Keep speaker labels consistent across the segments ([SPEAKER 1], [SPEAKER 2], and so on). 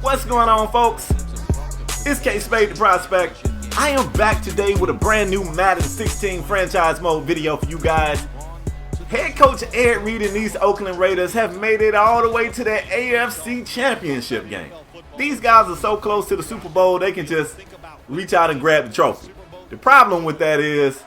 [SPEAKER 1] What's going on, folks? It's KspadeTheProspect. I am back today with a brand new Madden 16 franchise mode video for you guys. Head coach Ed Reed and these Oakland Raiders have made it all the way to the AFC Championship game. These guys are so close to the Super Bowl they can just reach out and grab the trophy. The problem with that is,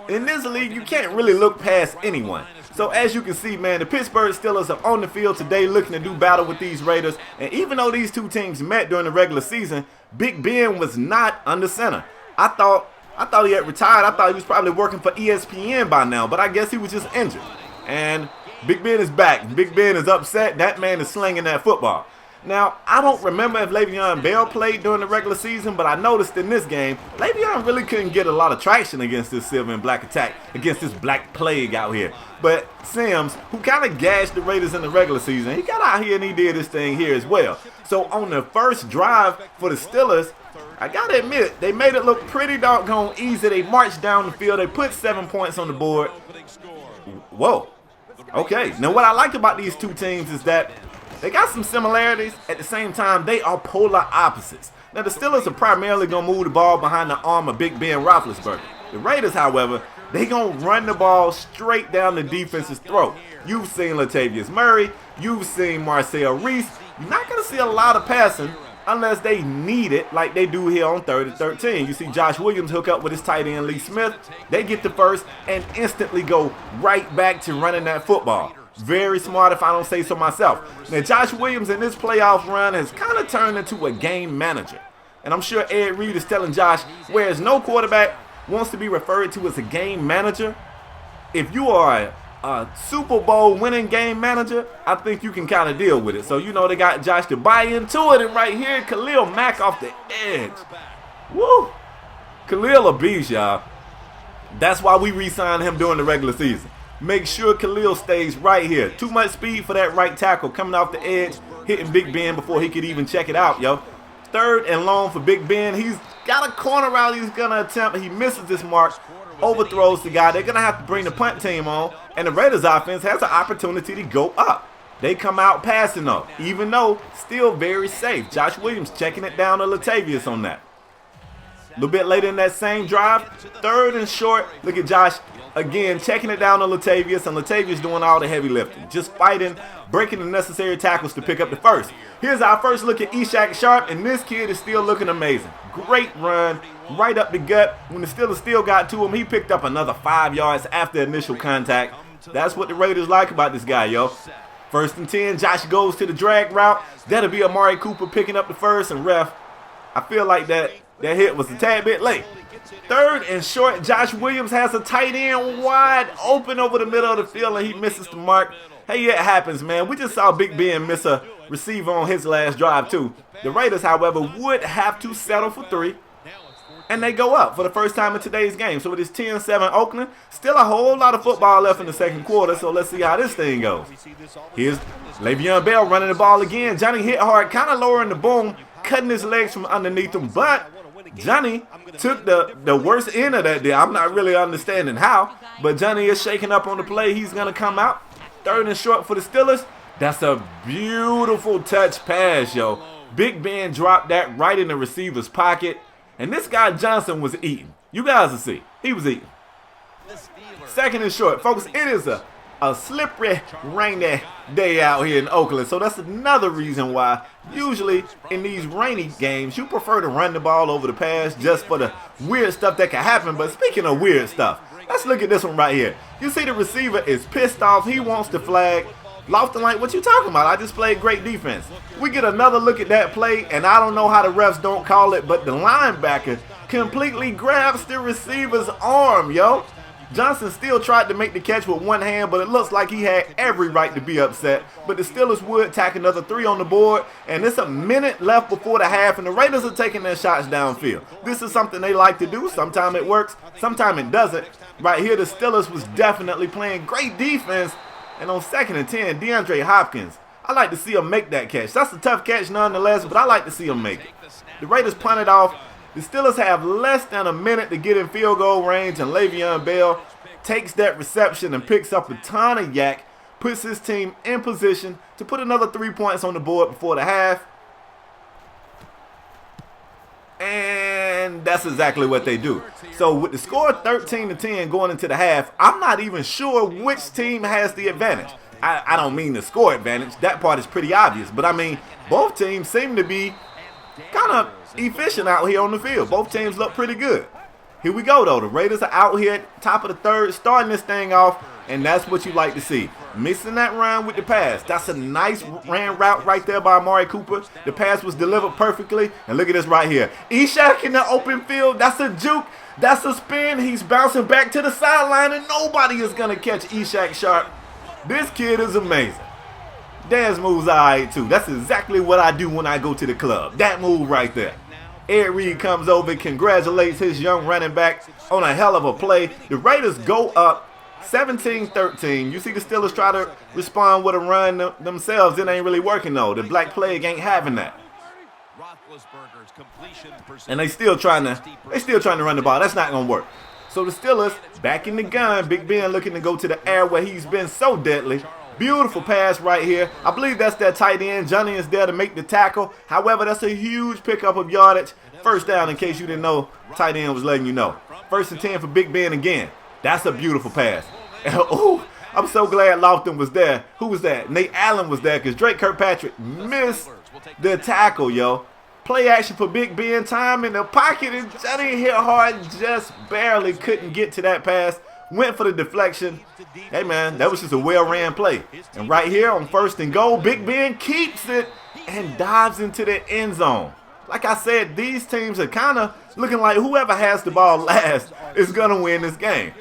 [SPEAKER 1] in this league, you can't really look past anyone. So as you can see, man, the Pittsburgh Steelers are on the field today looking to do battle with these Raiders. And even though these two teams met during the regular season, Big Ben was not under center. I thought he had retired. I thought he was probably working for ESPN by now, but I guess he was just injured. And Big Ben is back. Big Ben is upset. That man is slinging that football. Now, I don't remember if Le'Veon Bell played during the regular season, but I noticed in this game, Le'Veon really couldn't get a lot of traction against this silver and black attack, against this black plague out here. But Sims, who kind of gashed the Raiders in the regular season, he got out here and he did this thing here as well. So on the first drive for the Steelers, I gotta admit, they made it look pretty doggone easy. They marched down the field. They put 7 points on the board. Whoa. Okay. Now, what I like about these two teams is that they got some similarities. At the same time, they are polar opposites. Now, the Steelers are primarily going to move the ball behind the arm of Big Ben Roethlisberger. The Raiders, however, they going to run the ball straight down the defense's throat. You've seen Latavius Murray. You've seen Marcel Reese. You're not going to see a lot of passing unless they need it like they do here on 3rd and 13. You see Josh Williams hook up with his tight end Lee Smith. They get the first and instantly go right back to running that football. Very smart if I don't say so myself. Now, Josh Williams in this playoff run has kind of turned into a game manager. And I'm sure Ed Reed is telling Josh, whereas no quarterback wants to be referred to as a game manager, if you are a Super Bowl winning game manager, I think you can kind of deal with it. So, you know, they got Josh to buy into it. And right here, Khalil Mack off the edge. Woo! Khalil a beast, y'all. That's why we re-signed him during the regular season. Make sure Khalil stays right here. Too much speed for that right tackle coming off the edge, hitting Big Ben before he could even check it out, yo. 3rd and long for Big Ben. He's got a corner route he's going to attempt. He misses this mark, overthrows the guy. They're going to have to bring the punt team on, and the Raiders offense has an opportunity to go up. They come out passing though, even though still very safe. Josh Williams checking it down to Latavius on that. A little bit later in that same drive, 3rd and short. Look at Josh again checking it down to Latavius, and Latavius doing all the heavy lifting. Just fighting, breaking the necessary tackles to pick up the first. Here's our first look at Ishaq Sharp, and this kid is still looking amazing. Great run, right up the gut. When the Steelers still got to him, he picked up another 5 yards after initial contact. That's what the Raiders like about this guy, yo. 1st and 10, Josh goes to the drag route. That'll be Amari Cooper picking up the first, and ref, I feel like that hit was a tad bit late. 3rd and short, Josh Williams has a tight end wide open over the middle of the field, and he misses the mark. Hey, it happens, man. We just saw Big Ben miss a receiver on his last drive, too. The Raiders, however, would have to settle for 3, and they go up for the first time in today's game. So it is 10-7 Oakland. Still a whole lot of football left in the second quarter, so let's see how this thing goes. Here's Le'Veon Bell running the ball again. Johnny Hithard kind of lowering the boom, cutting his legs from underneath him, but Johnny took the worst end of that deal. I'm not really understanding how, but Johnny is shaking up on the play. He's going to come out. 3rd and short for the Steelers. That's a beautiful touch pass, yo. Big Ben dropped that right in the receiver's pocket, and this guy Johnson was eating. You guys will see. He was eating. 2nd and short. Folks, it is a slippery, rainy day out here in Oakland. So that's another reason why usually in these rainy games, you prefer to run the ball over the pass just for the weird stuff that can happen. But speaking of weird stuff, let's look at this one right here. You see the receiver is pissed off. He wants the flag. Lofton like, what you talking about? I just played great defense. We get another look at that play, and I don't know how the refs don't call it, but the linebacker completely grabs the receiver's arm, yo. Johnson still tried to make the catch with one hand, but it looks like he had every right to be upset. But the Steelers would tack another 3 on the board, and it's a minute left before the half, and the Raiders are taking their shots downfield. This is something they like to do. Sometimes it works, sometimes it doesn't. Right here, the Steelers was definitely playing great defense, and on 2nd and 10, DeAndre Hopkins, I like to see him make that catch. That's a tough catch nonetheless, but I like to see him make it. The Raiders punted off. The Steelers have less than a minute to get in field goal range, and Le'Veon Bell, takes that reception and picks up a ton of yak, puts his team in position to put another 3 points on the board before the half. And that's exactly what they do. So with the score 13-10 going into the half, I'm not even sure which team has the advantage. I don't mean the score advantage. That part is pretty obvious. But I mean, both teams seem to be kind of efficient out here on the field. Both teams look pretty good. Here we go, though. The Raiders are out here at top of the third, starting this thing off, and that's what you like to see. Mixing that run with the pass. That's a nice ran route right there by Amari Cooper. The pass was delivered perfectly, and look at this right here. Ishak in the open field. That's a juke. That's a spin. He's bouncing back to the sideline, and nobody is going to catch Ishak sharp. This kid is amazing. Dance moves all right, too. That's exactly what I do when I go to the club. That move right there. Ed Reed comes over, congratulates his young running back on a hell of a play. The Raiders go up 17-13. You see the Steelers try to respond with a run themselves. It ain't really working, though. The Black Plague ain't having that. And they still trying to run the ball. That's not going to work. So the Steelers back in the gun. Big Ben looking to go to the air where he's been so deadly. Beautiful pass right here. I believe that's that tight end. Johnny is there to make the tackle. However, that's a huge pickup of yardage. First down, in case you didn't know, tight end was letting you know. 1st and 10 for Big Ben again. That's a beautiful pass. Oh, I'm so glad Lofton was there. Who was that? Nate Allen was there because Drake Kirkpatrick missed the tackle, yo. Play action for Big Ben. Time in the pocket, and Johnny Hithard just barely couldn't get to that pass. Went for the deflection. Hey, man, that was just a well-ran play. And right here on 1st and goal, Big Ben keeps it and dives into the end zone. Like I said, these teams are kind of looking like whoever has the ball last is going to win this game.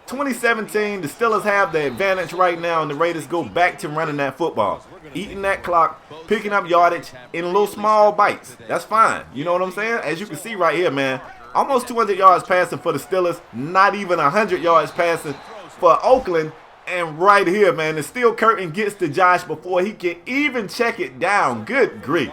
[SPEAKER 1] 2017, the Steelers have the advantage right now, and the Raiders go back to running that football. Eating that clock, picking up yardage in little small bites. That's fine. You know what I'm saying? As you can see right here, man. Almost 200 yards passing for the Steelers, not even 100 yards passing for Oakland. And right here, man, the steel curtain gets to Josh before he can even check it down. Good grief.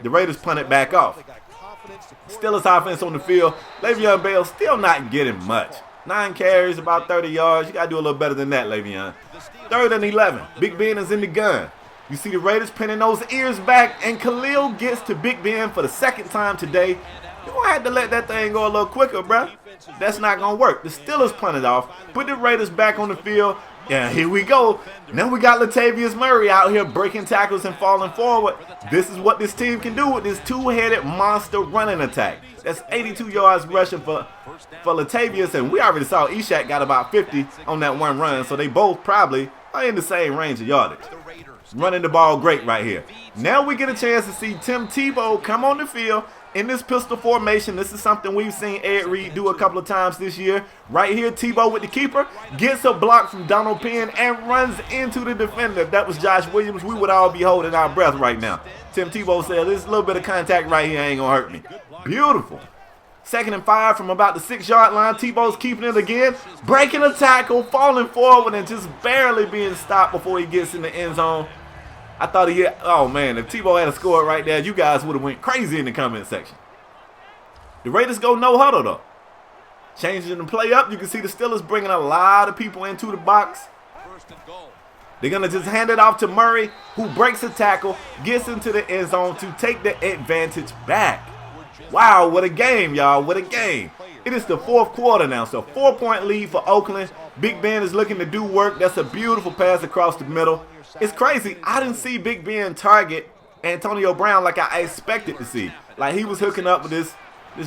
[SPEAKER 1] The Raiders punt it back off. Steelers offense on the field. Le'Veon Bell still not getting much. 9 carries, about 30 yards. You got to do a little better than that, Le'Veon. 3rd and 11. Big Ben is in the gun. You see the Raiders pinning those ears back, and Khalil gets to Big Ben for the 2nd time today. You're going to have to let that thing go a little quicker, bruh. That's not going to work. The Steelers punt it off, put the Raiders back on the field. Yeah, here we go. Now we got Latavius Murray out here breaking tackles and falling forward. This is what this team can do with this two-headed monster running attack. That's 82 yards rushing for Latavius, and we already saw Ishak got about 50 on that one run, so they both probably are in the same range of yardage. Running the ball great right here. Now we get a chance to see Tim Tebow come on the field in this pistol formation. This is something we've seen Ed Reed do a couple of times this year. Right here, Tebow with the keeper, gets a block from Donald Penn and runs into the defender. If that was Josh Williams, we would all be holding our breath right now. Tim Tebow said, this little bit of contact right here ain't going to hurt me. Beautiful. 2nd and 5 from about the 6-yard line. Tebow's keeping it again, breaking a tackle, falling forward, and just barely being stopped before he gets in the end zone. I thought he hit, oh man, if Tebow had scored right there, you guys would have went crazy in the comment section. The Raiders go no huddle though. Changing the play up, you can see the Steelers bringing a lot of people into the box. They're going to just hand it off to Murray, who breaks a tackle, gets into the end zone to take the advantage back. Wow, what a game, y'all, what a game. It is the 4th quarter now, so 4-point lead for Oakland. Big Ben is looking to do work. That's a beautiful pass across the middle. It's crazy. I didn't see Big Ben target Antonio Brown like I expected to see. Like he was hooking up with this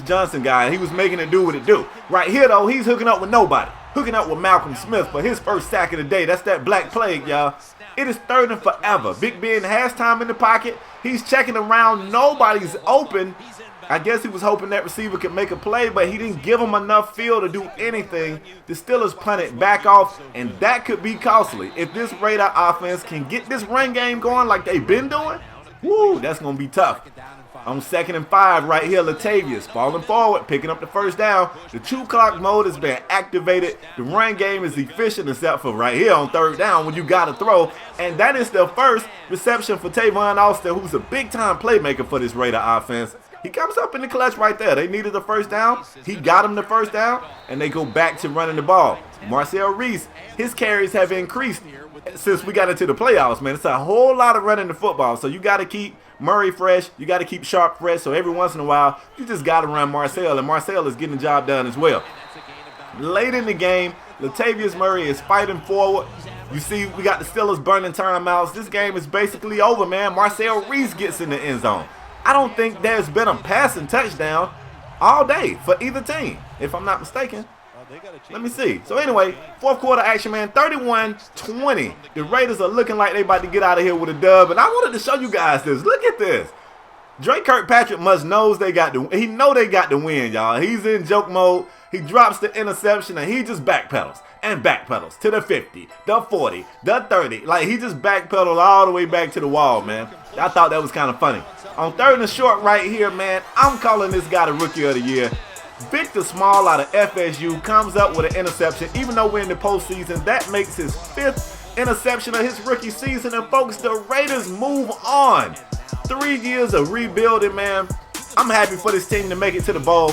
[SPEAKER 1] Johnson guy. He was making it do what it do. Right here, though, he's hooking up with nobody. Hooking up with Malcolm Smith for his first sack of the day. That's that Black Plague, y'all. It is 3rd and forever. Big Ben has time in the pocket. He's checking around. Nobody's open. I guess he was hoping that receiver could make a play, but he didn't give him enough field to do anything. The Steelers punt it back off, and that could be costly. If this Raider offense can get this run game going like they've been doing, woo, that's going to be tough. On 2nd and 5 right here, Latavius falling forward, picking up the 1st down. The 2-clock mode has been activated. The run game is efficient except for right here on 3rd down when you got to throw. And that is the first reception for Tavon Austin, who's a big-time playmaker for this Raider offense. He comes up in the clutch right there. They needed the 1st down. He got him the 1st down, and they go back to running the ball. Marcel Reese, his carries have increased since we got into the playoffs, man. It's a whole lot of running the football, so you got to keep Murray fresh. You got to keep Sharp fresh, so every once in a while, you just got to run Marcel, and Marcel is getting the job done as well. Late in the game, Latavius Murray is fighting forward. You see, we got the Steelers burning timeouts. This game is basically over, man. Marcel Reese gets in the end zone. I don't think there's been a passing touchdown all day for either team, if I'm not mistaken. Let me see. So anyway, fourth quarter action, man, 31-20. The Raiders are looking like they about to get out of here with a dub, and I wanted to show you guys this. Look at this. Drake Kirkpatrick must knows they got the he know they got the win, y'all. He's in joke mode. He drops the interception and he just backpedals and backpedals to the 50, the 40, the 30. Like, he just backpedaled all the way back to the wall, man. I thought that was kind of funny. On third and short right here, man, I'm calling this guy the Rookie of the Year. Victor Small out of FSU comes up with an interception. Even though we're in the postseason, that makes his 5th interception of his rookie season. And folks, the Raiders move on. 3 years of rebuilding, man. I'm happy for this team to make it to the bowl.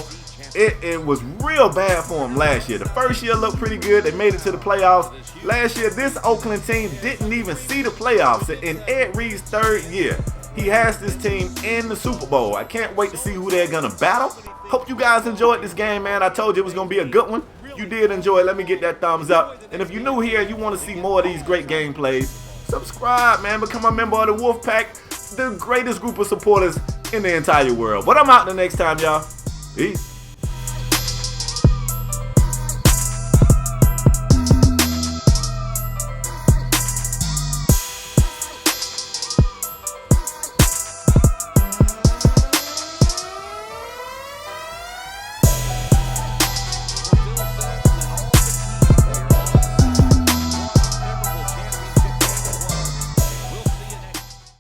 [SPEAKER 1] It was real bad for them last year. The first year looked pretty good. They made it to the playoffs. Last year, this Oakland team didn't even see the playoffs. In Ed Reed's 3rd year, he has this team in the Super Bowl. I can't wait to see who they're going to battle. Hope you guys enjoyed this game, man. I told you it was going to be a good one. If you did enjoy it, let me get that thumbs up. And if you're new here and you want to see more of these great gameplays, subscribe, man. Become a member of the Wolf Pack, the greatest group of supporters in the entire world. But I'm out the next time, y'all. Peace.